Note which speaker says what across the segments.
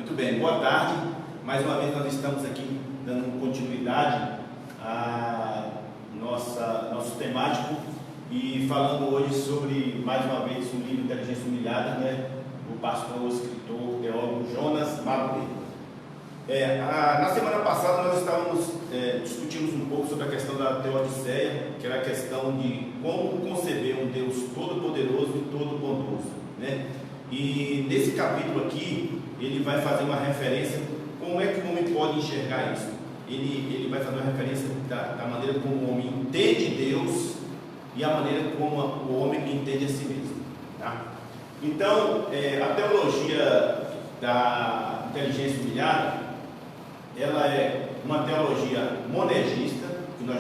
Speaker 1: Muito bem, boa tarde. Mais uma vez nós estamos aqui dando continuidade a nosso temático e falando hoje sobre, mais uma vez, o livro Inteligência Humilhada, né? Do pastor, escritor, teólogo Jonas Madureira. Na semana passada nós discutimos um pouco sobre a questão da Teodiceia, que era a questão de como conceber um Deus todo-poderoso e todo-bondoso, né? E nesse capítulo aqui, ele vai fazer uma referência como é que o homem pode enxergar isso. Ele vai fazer uma referência da maneira como o homem entende Deus e a maneira como o homem entende a si mesmo, tá? Então, a teologia da inteligência humilhada, ela é uma teologia monergista, que nós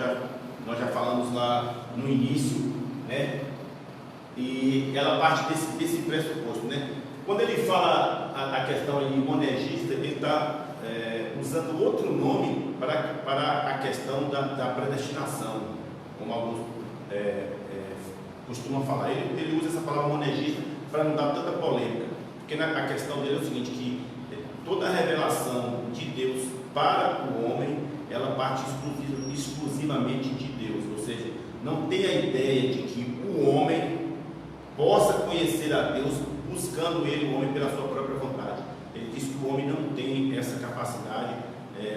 Speaker 1: já falamos lá no início, né? E ela parte desse pressuposto, né? Quando ele fala a questão de monergista, ele está usando outro nome para a questão da predestinação, como alguns costumam falar. Ele usa essa palavra monergista para não dar tanta polêmica, porque a questão dele é o seguinte, que toda a revelação de Deus para o homem, ela parte exclusivamente de Deus, ou seja, não tem a ideia de que o homem possa conhecer a Deus buscando ele, o homem, pela sua própria vontade. Ele diz que o homem não tem essa capacidade,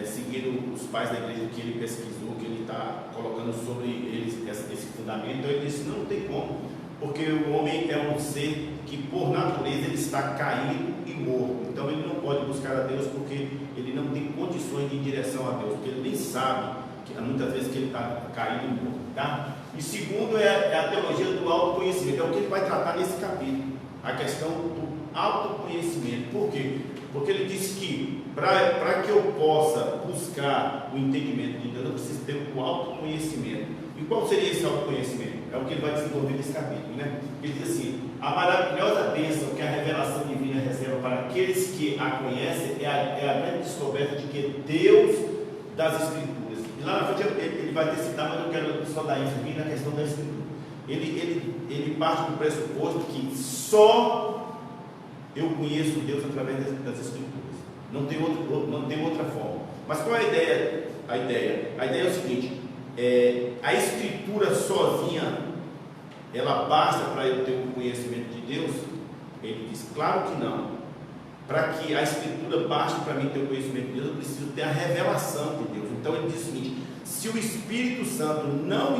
Speaker 1: seguindo os pais da igreja que ele pesquisou, que ele está colocando sobre eles esse fundamento. Então ele disse, não tem como, porque o homem é um ser que por natureza ele está caído e morto, então ele não pode buscar a Deus porque ele não tem condições de ir em direção a Deus, porque ele nem sabe, muitas vezes, que ele está caído e morto, tá? E segundo é a teologia do autoconhecimento, é o que ele vai tratar nesse capítulo, a questão do autoconhecimento. Por quê? Porque ele disse que para que eu possa buscar o entendimento de Deus, eu preciso ter o autoconhecimento. E qual seria esse autoconhecimento? É o que ele vai desenvolver nesse capítulo, né? Ele diz assim: a maravilhosa bênção que a revelação divina reserva para aqueles que a conhecem é a grande descoberta de que Deus das Escrituras. E lá na frente ele vai ter citado, mas eu quero só dar isso aqui na questão da Escritura. Ele parte do pressuposto que só eu conheço Deus através das Escrituras. Não tem outra forma. Mas qual é a ideia? A ideia é o seguinte: a Escritura sozinha, ela basta para eu ter o conhecimento de Deus? Ele diz, claro que não. Para que a Escritura baste para mim ter o conhecimento de Deus, eu preciso ter a revelação de Deus. Então ele diz o seguinte: se o Espírito Santo não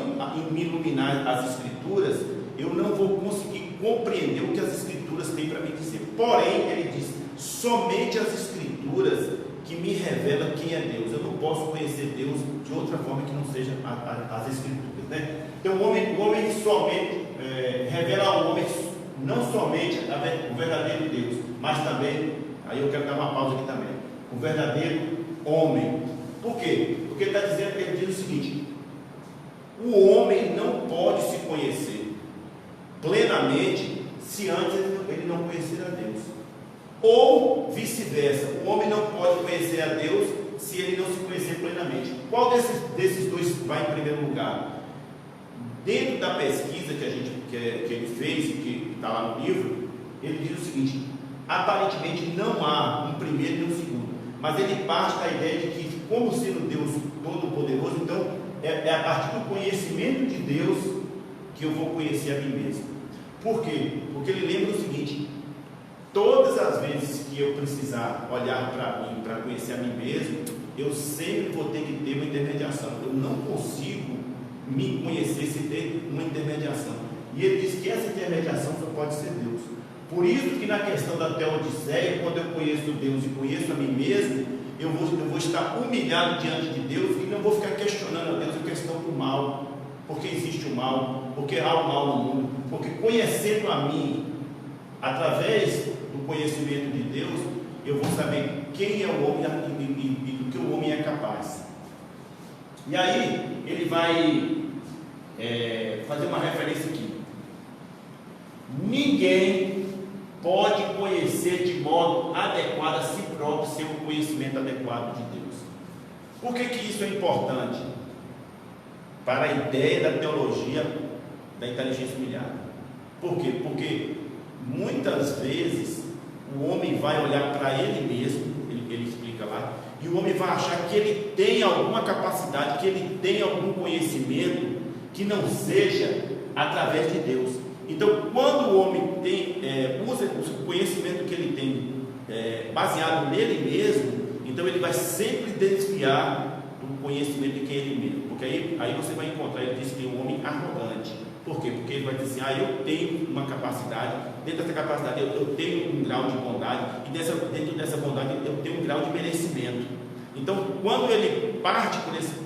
Speaker 1: me iluminar as Escrituras, eu não vou conseguir compreender o que as Escrituras têm para me dizer. Porém, ele diz, somente as Escrituras que me revelam quem é Deus. Eu não posso conhecer Deus de outra forma que não seja as Escrituras, né? Então o homem somente revela ao homem não somente o verdadeiro Deus, mas também, aí eu quero dar uma pausa aqui também, o verdadeiro homem. Por quê? Porque ele está dizendo, ele diz o seguinte: o homem não pode se conhecer plenamente se antes ele não conhecer a Deus, ou vice-versa, o homem não pode conhecer a Deus se ele não se conhecer plenamente. Qual desses dois vai em primeiro lugar? Dentro da pesquisa que ele fez e que está lá no livro, ele diz o seguinte: aparentemente não há um primeiro e um segundo, mas ele parte da ideia de que, como sendo Deus todo-poderoso, então é a partir do conhecimento de Deus que eu vou conhecer a mim mesmo. Por quê? Porque ele lembra o seguinte: todas as vezes que eu precisar olhar para mim, para conhecer a mim mesmo, eu sempre vou ter que ter uma intermediação. Eu não consigo me conhecer sem ter uma intermediação. E ele diz que essa intermediação só pode ser Deus. Por isso que na questão da Teodiceia, quando eu conheço Deus e conheço a mim mesmo, eu vou estar humilhado diante de Deus e não vou ficar questionando a Deus a questão do mal. Porque existe o mal, porque há o mal no mundo, porque conhecendo a mim, através do conhecimento de Deus, eu vou saber quem é o homem e do que o homem é capaz. E aí ele vai fazer uma referência aqui. Ninguém pode conhecer de modo adequado a si próprio sem o conhecimento adequado de Deus. Por que isso é importante para a ideia da teologia da inteligência humilhada? Por quê? Porque muitas vezes o homem vai olhar para ele mesmo ele explica lá, e o homem vai achar que ele tem alguma capacidade, que ele tem algum conhecimento que não seja através de Deus. Então, quando o homem usa o conhecimento que ele tem baseado nele mesmo, então ele vai sempre desviar do conhecimento de quem é ele mesmo, porque aí você vai encontrar, ele diz que é um homem arrogante. Por quê? Porque ele vai dizer assim, eu tenho uma capacidade, dentro dessa capacidade eu tenho um grau de bondade, e dentro dessa bondade eu tenho um grau de merecimento. Então, quando ele parte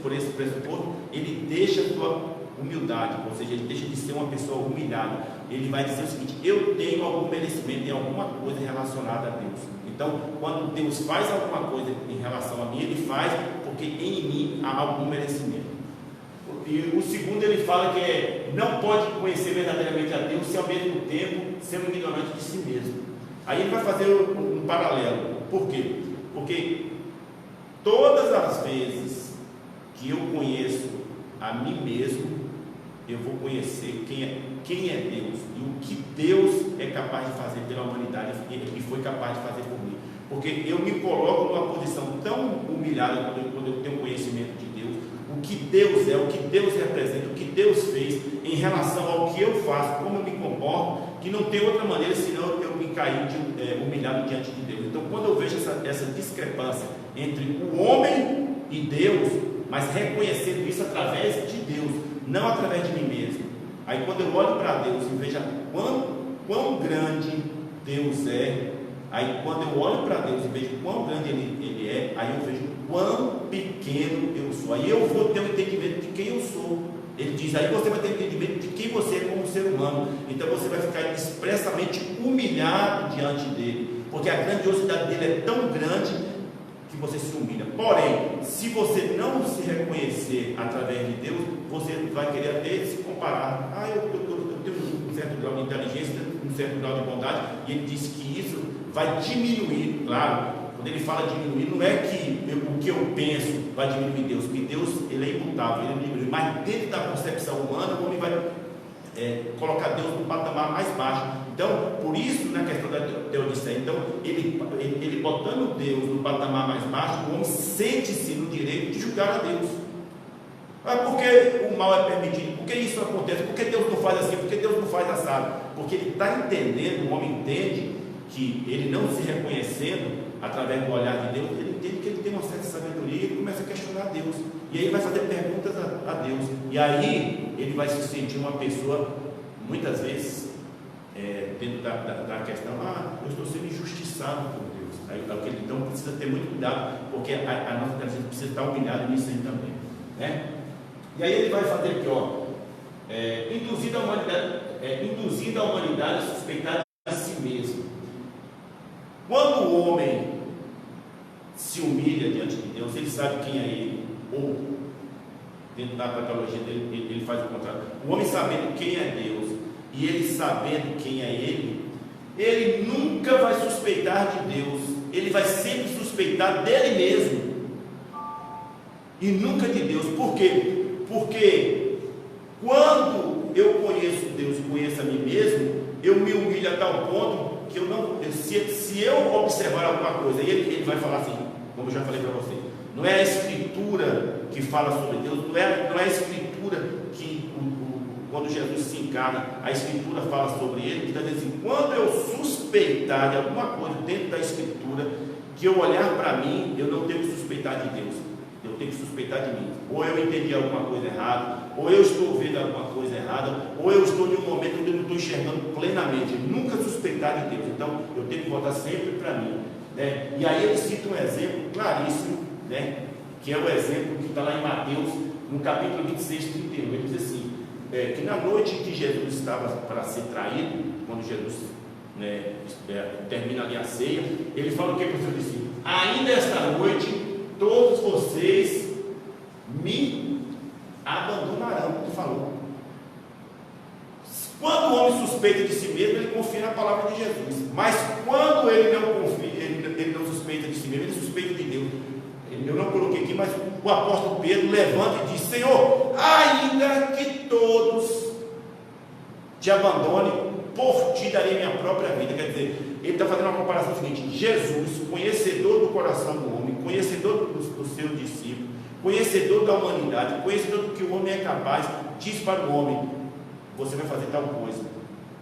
Speaker 1: por esse pressuposto, ele deixa a sua humildade, ou seja, ele deixa de ser uma pessoa humilhada. Ele vai dizer o seguinte, eu tenho algum merecimento em alguma coisa relacionada a Deus. Então, quando Deus faz alguma coisa em relação a mim, ele faz porque em mim há algum merecimento. E o segundo, ele fala que não pode conhecer verdadeiramente a Deus se ao mesmo tempo ser um ignorante de si mesmo. Aí ele vai fazer um paralelo. Por quê? Porque todas as vezes que eu conheço a mim mesmo, eu vou conhecer quem é Deus e o que Deus é capaz de fazer pela humanidade e foi capaz de fazer por mim. Porque eu me coloco numa posição tão humilhada quando eu tenho conhecimento de Deus, o que Deus é, o que Deus representa, o que Deus fez em relação ao que eu faço, como eu me comporto, que não tem outra maneira senão eu me cair humilhado diante de Deus. Então, quando eu vejo essa discrepância entre o homem e Deus, mas reconhecendo isso através de Deus, não através de mim mesmo. Aí quando eu olho para Deus e vejo quão grande Deus é, aí quando eu olho para Deus e vejo quão grande ele é, aí eu vejo quão pequeno eu sou. Aí eu vou ter um entendimento de quem eu sou. Ele diz, aí você vai ter um entendimento de quem você é como ser humano. Então você vai ficar expressamente humilhado diante dele, porque a grandiosidade dele é tão grande que você se humilha. Porém, se você não se reconhecer através de Deus, você vai querer até se comparar. Eu tenho um certo grau de inteligência, um certo grau de bondade, e ele diz que isso vai diminuir. Claro, quando ele fala diminuir, não é que o que eu penso vai diminuir Deus, porque Deus ele é imutável, ele diminui, mas dentro da concepção humana, o homem vai colocar Deus no patamar mais baixo. Então, por isso, na questão da Teodiceia, então, ele botando Deus no patamar mais baixo, o homem sente-se no direito de julgar a Deus. Por que o mal é permitido? Por que isso acontece? Por que Deus não faz assim? Por que Deus não faz assado? Porque ele está entendendo, o homem entende que ele não se reconhecendo através do olhar de Deus, ele entende que ele tem uma certa sabedoria e ele começa a questionar Deus. E aí vai fazer perguntas a Deus. E aí ele vai se sentir uma pessoa, muitas vezes, dentro da questão, eu estou sendo injustiçado por Deus. Então precisa ter muito cuidado, porque a nossa inteligência precisa estar humilhada nisso aí também, né? E aí ele vai fazer aqui, induzindo a humanidade a suspeitar de si mesmo. Quando o homem se humilha diante de Deus, ele sabe quem é ele, ou dentro da patologia dele, ele faz o contrário. O homem sabendo quem é Deus e ele sabendo quem é ele nunca vai suspeitar de Deus, ele vai sempre suspeitar dele mesmo e nunca de Deus. Por quê? Porque quando eu conheço Deus e conheço a mim mesmo, eu me humilho a tal ponto que eu não, se eu observar alguma coisa, e ele vai falar assim, como eu já falei para você, não é a Escritura que fala sobre Deus, não é a Escritura que quando Jesus se encarna, a Escritura fala sobre ele, que está dizendo assim, quando eu suspeitar de alguma coisa dentro da Escritura, que eu olhar para mim, eu não tenho que suspeitar de Deus, eu tenho que suspeitar de mim. Ou eu entendi alguma coisa errada, ou eu estou vendo alguma coisa errada, ou eu estou em um momento onde eu não estou enxergando plenamente. Nunca suspeitar de Deus. Então eu tenho que voltar sempre para mim, né? E aí ele cita um exemplo claríssimo, né? Que é o exemplo que está lá em Mateus, no capítulo 26, 31. Ele diz assim, que na noite que Jesus estava para ser traído, quando Jesus termina ali a ceia, ele fala o que para os seus discípulos? Ainda esta noite todos vocês me abandonarão. Ele falou. Quando o homem suspeita de si mesmo, ele confia na palavra de Jesus. Mas quando ele não confia, ele não suspeita de si mesmo, ele suspeita de Deus. Eu não coloquei aqui, mas o apóstolo Pedro levanta e diz: Senhor, ainda que todos te abandonem, por ti darei minha própria vida. Quer dizer, ele está fazendo uma comparação seguinte: Jesus, conhecedor do coração do homem, conhecedor do seu discípulo, conhecedor da humanidade, conhecedor do que o homem é capaz, diz para o homem: você vai fazer tal coisa.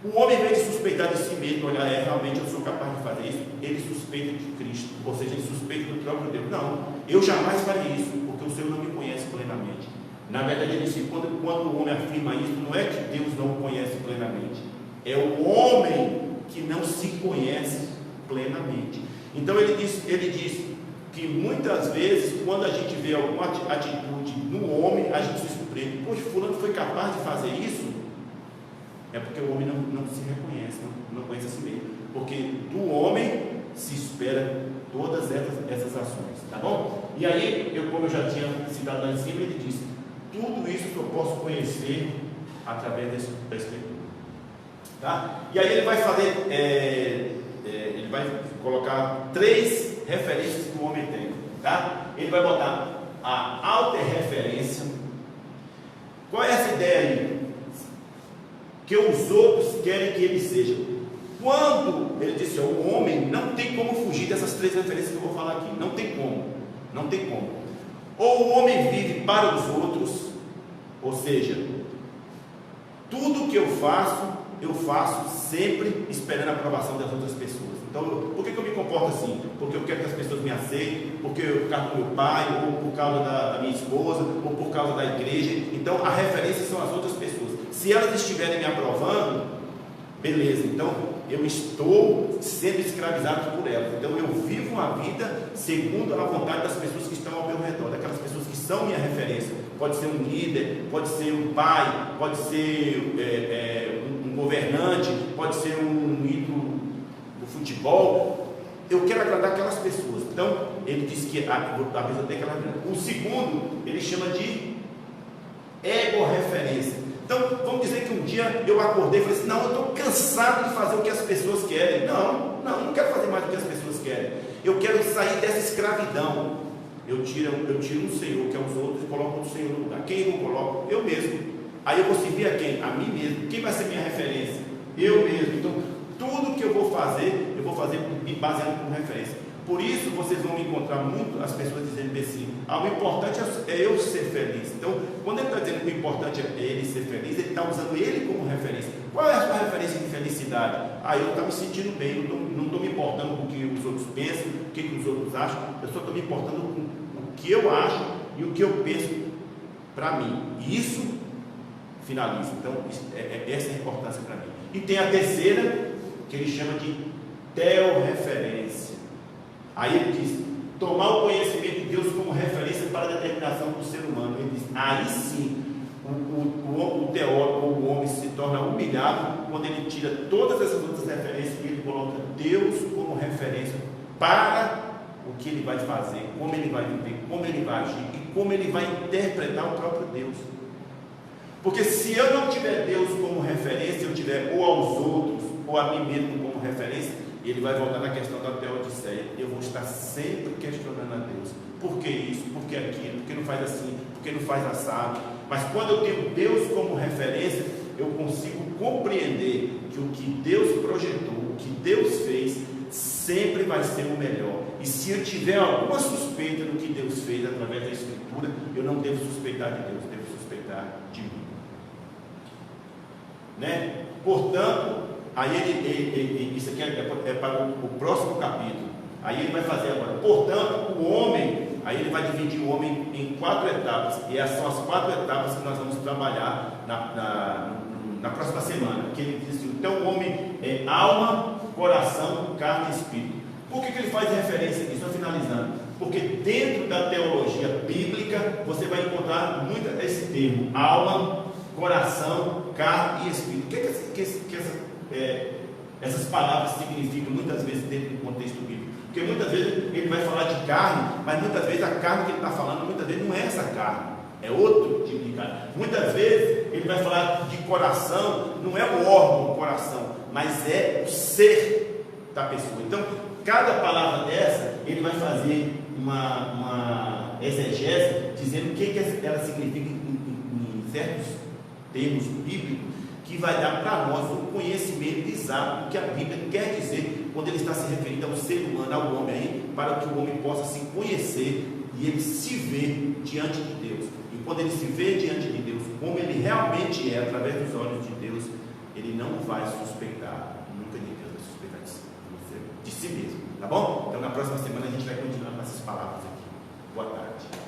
Speaker 1: O homem, em vez de suspeitar de si mesmo, olhar, realmente eu sou capaz de fazer isso, ele suspeita de Cristo, ou seja, ele suspeita do próprio Deus. Não, eu jamais farei isso, porque o Senhor não me conhece plenamente. Na verdade, ele disse: quando o homem afirma isso, não é que Deus não o conhece plenamente, é o homem que não se conhece plenamente. Então ele diz que muitas vezes, quando a gente vê alguma atitude no homem, a gente se surpreende: poxa, fulano foi capaz de fazer isso? É porque o homem não se reconhece, não conhece a si mesmo, porque do homem se espera todas essas ações, tá bom? E aí, como eu já tinha citado lá em cima, ele disse: tudo isso que eu posso conhecer através da Escritura, tá? E aí ele vai fazer, ele vai colocar 3 referências que o homem tem, tá? Ele vai botar a autorreferência. Qual é essa ideia aí? Que os outros querem que ele seja. Quando ele disse: o homem não tem como fugir dessas 3 referências que eu vou falar aqui, não tem como. Ou o homem vive para os outros, ou seja, tudo que eu faço sempre esperando a aprovação das outras pessoas. Então, por que eu me comporto assim? Porque eu quero que as pessoas me aceitem, porque por causa do meu pai, ou por causa da minha esposa, ou por causa da igreja. Então, a referência são as outras pessoas. Se elas estiverem me aprovando, beleza, então eu estou sendo escravizado por elas. Então eu vivo uma vida segundo a vontade das pessoas que estão ao meu redor, daquelas pessoas que são minha referência. Pode ser um líder, pode ser um pai, pode ser um governante, pode ser um ídolo do futebol. Eu quero agradar aquelas pessoas. Então ele diz que a pessoa tem aquela. O segundo ele chama de ego-referência. Então, vamos dizer que um dia eu acordei e falei assim: não, eu estou cansado de fazer o que as pessoas querem. Não quero fazer mais o que as pessoas querem. Eu quero sair dessa escravidão. Eu tiro um Senhor, que é os outros, e coloco o Senhor no lugar. Quem eu coloco? Eu mesmo. Aí eu vou servir a quem? A mim mesmo. Quem vai ser minha referência? Eu mesmo. Então, tudo que eu vou fazer me baseando como referência. Por isso vocês vão encontrar muito as pessoas dizendo assim: o importante é eu ser feliz. Então, quando ele está dizendo que o importante é ele ser feliz, ele está usando ele como referência. Qual é a sua referência de felicidade? Eu estou me sentindo bem, não estou me importando com o que os outros pensam, o que os outros acham, eu só estou me importando com o que eu acho e o que eu penso para mim. E isso finaliza. Então, essa é a importância para mim. E tem a terceira, que ele chama de teorreferência. Aí ele diz: tomar o conhecimento de Deus como referência para a determinação do ser humano. Ele diz: aí sim, o teólogo, o homem, se torna humilhado quando ele tira todas essas outras referências e ele coloca Deus como referência para o que ele vai fazer, como ele vai viver, como ele vai agir e como ele vai interpretar o próprio Deus. Porque se eu não tiver Deus como referência, eu tiver ou aos outros ou a mim mesmo como referência, ele vai voltar na questão da teodiceia. Eu vou estar sempre questionando a Deus: por que isso, por que aquilo, por que não faz assim, por que não faz assado? Mas quando eu tenho Deus como referência, eu consigo compreender que o que Deus projetou, o que Deus fez, sempre vai ser o melhor. E se eu tiver alguma suspeita do que Deus fez através da Escritura, eu não devo suspeitar de Deus, devo suspeitar de mim, né? Portanto, aí isso aqui é para o próximo capítulo. Aí ele vai fazer agora: portanto, o homem, aí ele vai dividir o homem em 4 etapas, e essas são as 4 etapas que nós vamos trabalhar na próxima semana. Que ele diz assim: então o homem é alma, coração, carne e espírito. Por que ele faz referência aqui? Só finalizando: porque dentro da teologia bíblica você vai encontrar muito esse termo: alma, coração, carne e espírito. O que essas palavras significam muitas vezes dentro do contexto bíblico? Porque muitas vezes ele vai falar de carne, mas muitas vezes a carne que ele está falando, muitas vezes não é essa carne, é outro tipo de carne. Muitas vezes ele vai falar de coração, não é o órgão do coração, mas é o ser da pessoa. Então, cada palavra dessa, ele vai fazer uma exegese, dizendo o que ela significa em certos termos bíblicos, que vai dar para nós um conhecimento exato do que a Bíblia quer dizer quando ele está se referindo ao ser humano, ao homem aí, para que o homem possa se conhecer e ele se ver diante de Deus. E quando ele se vê diante de Deus, como ele realmente é, através dos olhos de Deus, ele não vai suspeitar nunca de Deus, vai suspeitar de si mesmo, tá bom? Então na próxima semana a gente vai continuar com essas palavras aqui. Boa tarde.